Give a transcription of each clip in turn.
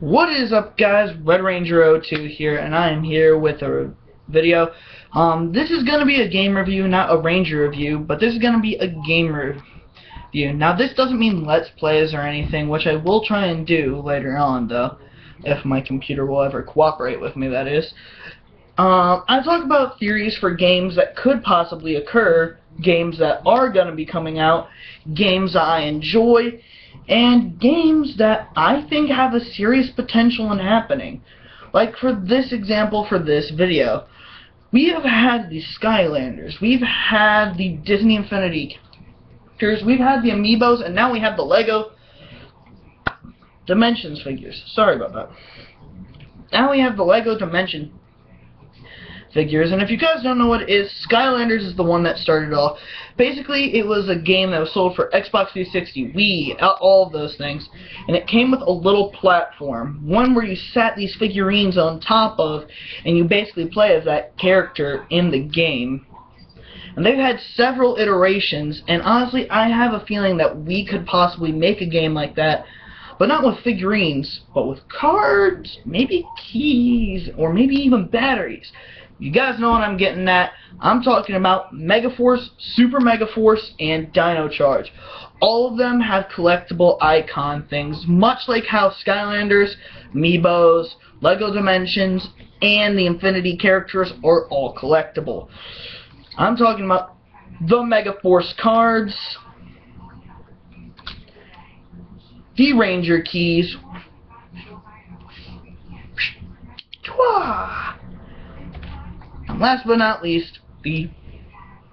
What is up, guys? Red Ranger 02 here, and I am here with a video. This is going to be a game review, not a Ranger review, but this is going to be a game review. Now, this doesn't mean Let's Plays or anything, which I will try and do later on, though, if my computer will ever cooperate with me, that is. I talk about theories for games that could possibly occur, games that are going to be coming out, games that I enjoy, and games that I think have a serious potential in happening. Like for this example, for this video, we have had the Skylanders, we've had the Disney Infinity characters, we've had the Amiibos, and now we have the Lego Dimensions figures. Sorry about that. Now we have the Lego Dimension figures, and if you guys don't know what it is, Skylanders is the one that started off. Basically, it was a game that was sold for Xbox 360, Wii, all of those things, and it came with a little platform, one where you sat these figurines on top of, and you basically play as that character in the game. And they've had several iterations, and honestly, I have a feeling that we could possibly make a game like that, but not with figurines, but with cards, maybe keys, or maybe even batteries. You guys know what I'm getting at. I'm talking about Megaforce, Super Megaforce, and Dino Charge. All of them have collectible icon things, much like how Skylanders, Amiibos, Lego Dimensions, and the Infinity characters are all collectible. I'm talking about the Megaforce cards, the Ranger keys, and last but not least, the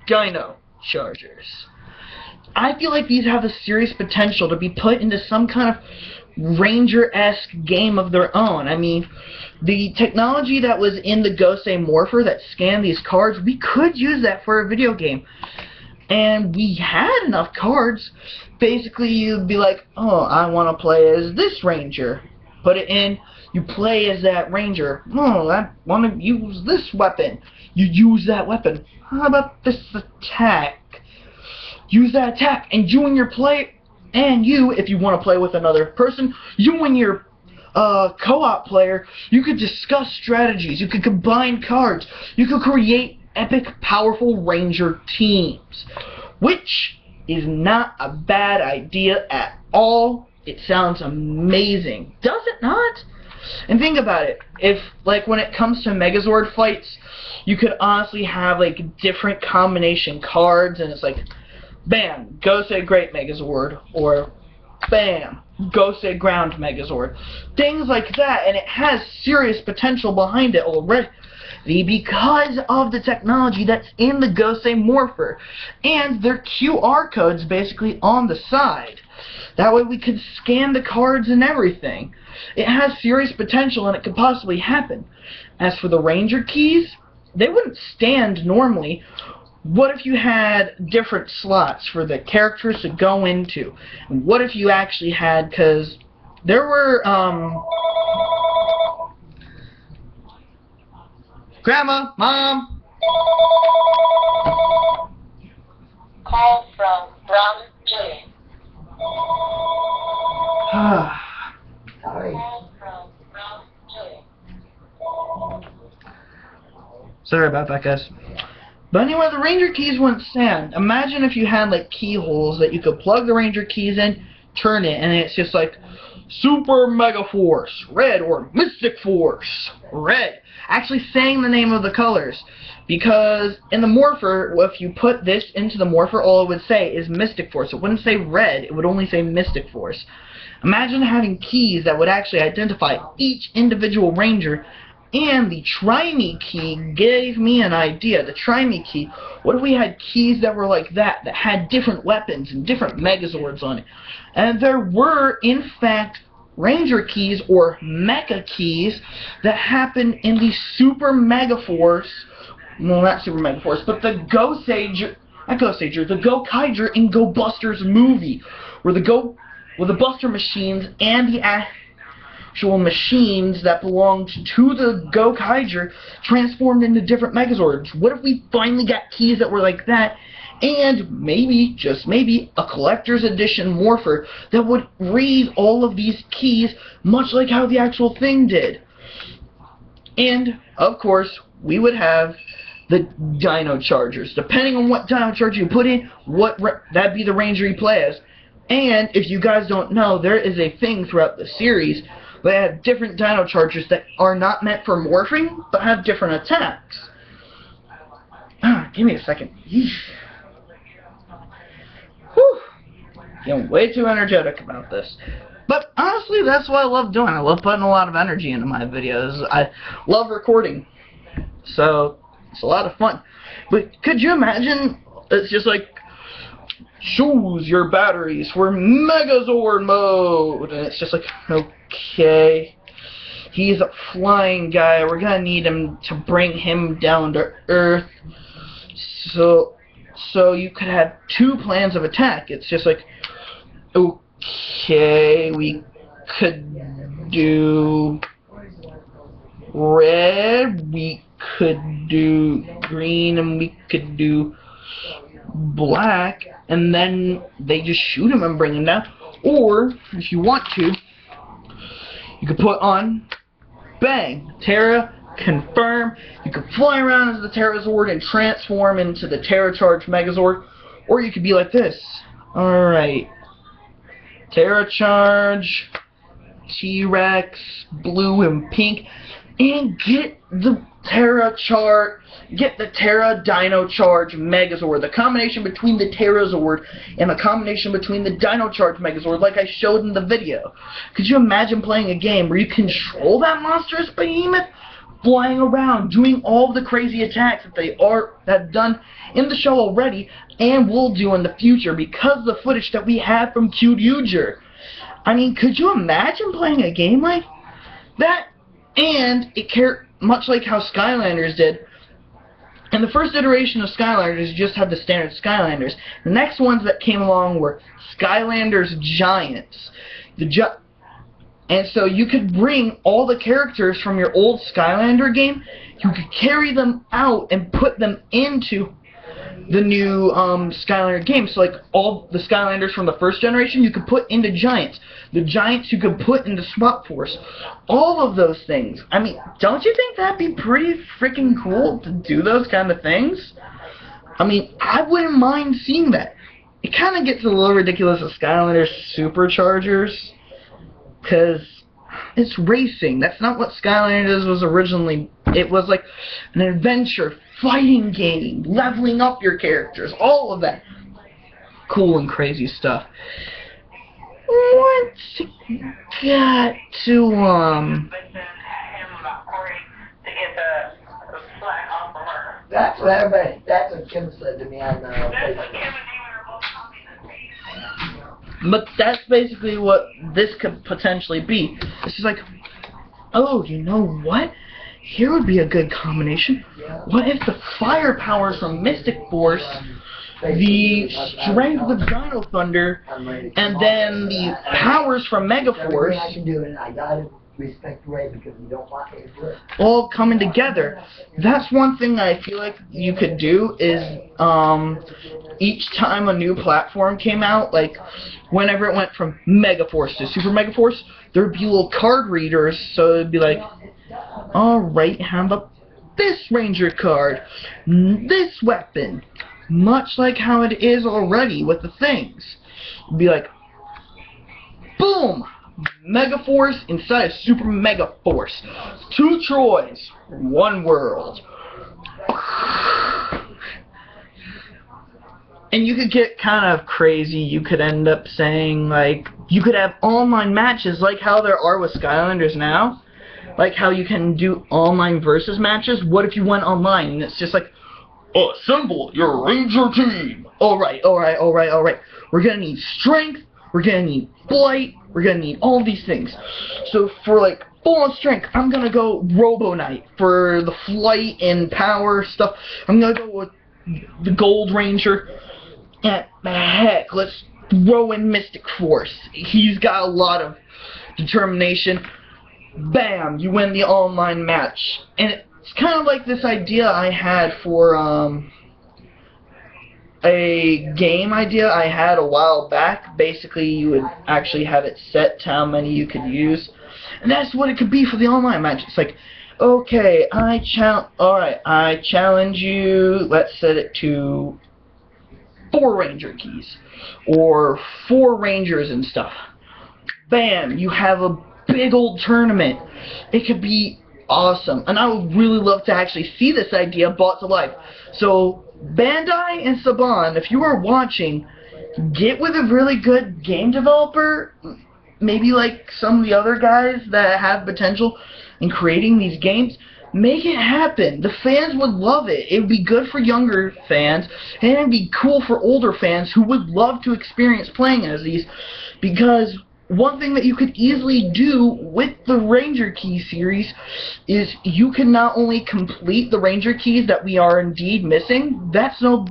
Dino Chargers. I feel like these have a serious potential to be put into some kind of Ranger-esque game of their own. I mean, the technology that was in the Gosei Morpher that scanned these cards, we could use that for a video game. And we had enough cards. Basically, you'd be like, oh, I want to play as this Ranger. Put it in. You play as that Ranger. Oh, I want to use this weapon. You use that weapon. How about this attack? Use that attack, and you and your if you want to play with another person, you and your co-op player, you could discuss strategies. You could combine cards. You could create epic, powerful Ranger teams, which is not a bad idea at all. It sounds amazing. Does it not? And think about it, if, like, when it comes to Megazord fights, you could honestly have, like, different combination cards, and it's like, bam, Gosei Great Megazord, or bam, Gosei Ground Megazord. Things like that, and it has serious potential behind it already because of the technology that's in the Gosei Morpher, and their QR codes basically on the side. That way we could scan the cards and everything. It has serious potential, and it could possibly happen. As for the Ranger keys, they wouldn't stand normally. What if you had different slots for the characters to go into? And what if you actually had, because there were, Grandma, Mom! Call from Brown J. Sorry. Call from Brown J. Sorry about that, guys. But anyway, the Ranger keys wouldn't stand. Imagine if you had, like, keyholes that you could plug the Ranger keys in, turn it, and it's just like Super Mega Force Red or Mystic Force Red. Actually saying the name of the colors, because in the Morpher, if you put this into the Morpher, all it would say is Mystic Force. It wouldn't say red, it would only say Mystic Force. Imagine having keys that would actually identify each individual Ranger. And the Try Me key gave me an idea. The Try Me key, what if we had keys that were like that had different weapons and different Megazords on it? And there were, in fact, Ranger keys or Mecha keys that happen in the Super Megaforce, well, not Super Megaforce, but the the Gokaiger in Go Busters movie, where the Buster machines and the actual machines that belonged to the Gokaiger transformed into different Megazords. What if we finally got keys that were like that, and maybe, just maybe, a collector's edition morpher that would read all of these keys, much like how the actual thing did. And, of course, we would have the Dino Chargers. Depending on what Dino Charger you put in, that'd be the Ranger you play as. And, if you guys don't know, there is a thing throughout the series that have different Dino Chargers that are not meant for morphing, but have different attacks. Give me a second. Whew. Getting way too energetic about this. But honestly, that's what I love doing. I love putting a lot of energy into my videos. I love recording. So, it's a lot of fun. But could you imagine, it's just like, choose your batteries for Megazord mode. And it's just like, okay. He's a flying guy. We're going to need him to bring him down to Earth. So you could have 2 plans of attack. It's just like, okay, we could do red, we could do green, and we could do black, and then they just shoot him and bring him down. Or, if you want to, you could put on, bang, Terra, confirm. You could fly around as the Terrazord and transform into the Terra Charge Megazord. Or you could be like this. Alright. Terra Charge, T-Rex, blue and pink, and get the Terra Dino Charge Megazord. The combination between the Terrazord and the combination between the Dino Charge Megazord, like I showed in the video. Could you imagine playing a game where you control that monstrous behemoth, flying around, doing all the crazy attacks that they have done in the show already, and will do in the future because of the footage that we have from Kyuryuger. I mean, could you imagine playing a game like that? And it much like how Skylanders did. In the first iteration of Skylanders, you just had the standard Skylanders. The next ones that came along were Skylanders Giants. And so you could bring all the characters from your old Skylander game, you could carry them out and put them into the new Skylander game. So like all the Skylanders from the first generation, you could put into Giants. The Giants you could put into Swap Force. All of those things. I mean, don't you think that'd be pretty freaking cool to do those kind of things? I mean, I wouldn't mind seeing that. It kind of gets a little ridiculous with Skylanders Superchargers, because it's racing. That's not what Skylanders was originally. It was like an adventure, fighting game, leveling up your characters, all of that. Cool and crazy stuff. What's got to, That's what Kim said to me on Facebook. But that's basically what this could potentially be. It's just like, oh, you know what? Here would be a good combination. What if the fire powers from Mystic Force, the strength of Dino Thunder, and then the powers from Mega Force respect Ray because we don't want me to do it. All coming together. That's one thing I feel like you could do is each time a new platform came out, like whenever it went from Mega Force to Super Mega Force, there'd be little card readers, so it'd be like, alright, have this Ranger card, this weapon, much like how it is already with the things. It'd be like, boom! Mega Force inside of Super Mega Force. 2 Troys, 1 world. And you could get kind of crazy. You could end up saying, like, you could have online matches like how there are with Skylanders now. Like how you can do online versus matches. What if you went online and it's just like, assemble your Ranger team. Alright. We're gonna need strength. We're gonna need flight. We're gonna need all these things. So for like full-on strength, I'm gonna go Robo Knight. For the flight and power stuff, I'm gonna go with the Gold Ranger. And heck, let's throw in Mystic Force. He's got a lot of determination. Bam! You win the online match. And it's kind of like this idea I had for a game idea I had a while back. Basically, you would actually have it set to how many you could use, and that's what it could be for the online match. It's like, okay, alright, I challenge you, let's set it to 4 ranger keys, or 4 rangers and stuff. Bam, you have a big old tournament. It could be awesome, and I would really love to actually see this idea brought to life. So, Bandai and Saban, if you are watching, get with a really good game developer, maybe like some of the other guys that have potential in creating these games. Make it happen. The fans would love it. It would be good for younger fans, and it would be cool for older fans who would love to experience playing as these, because one thing that you could easily do with the Ranger Key series is you can not only complete the Ranger Keys that we are indeed missing. That's no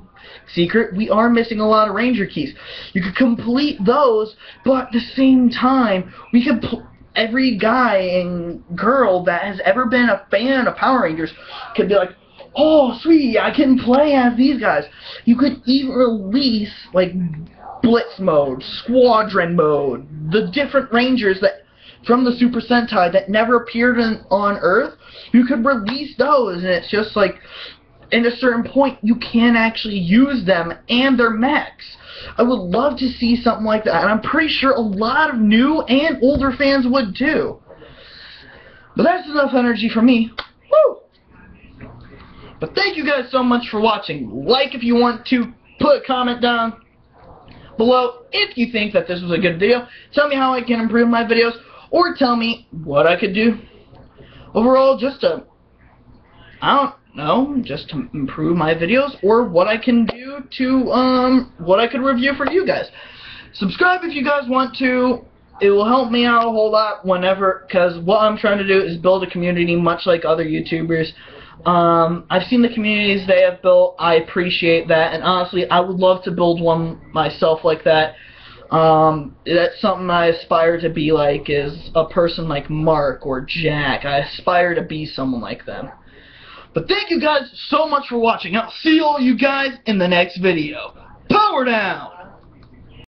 secret. We are missing a lot of Ranger Keys. You could complete those, but at the same time, we could every guy and girl that has ever been a fan of Power Rangers could be like, oh, sweet, I can play as these guys. You could even release, like, Blitz mode, Squadron mode, the different Rangers that from the Super Sentai that never appeared on Earth. You could release those, and it's just like, at a certain point, you can actually use them and their mechs. I would love to see something like that, and I'm pretty sure a lot of new and older fans would too. But that's enough energy for me. Woo! But thank you guys so much for watching. Like if you want to, put a comment down below if you think that this was a good video. Tell me how I can improve my videos, or tell me what I could do overall just to, I don't know, just to improve my videos, or what I can do to, what I could review for you guys. Subscribe if you guys want to. It will help me out a whole lot whenever, because what I'm trying to do is build a community much like other YouTubers. I've seen the communities they have built. I appreciate that, and honestly, I would love to build one myself like that. That's something I aspire to be like, is a person like Mark or Jack. I aspire to be someone like them. But thank you guys so much for watching. I'll see all you guys in the next video. Power down!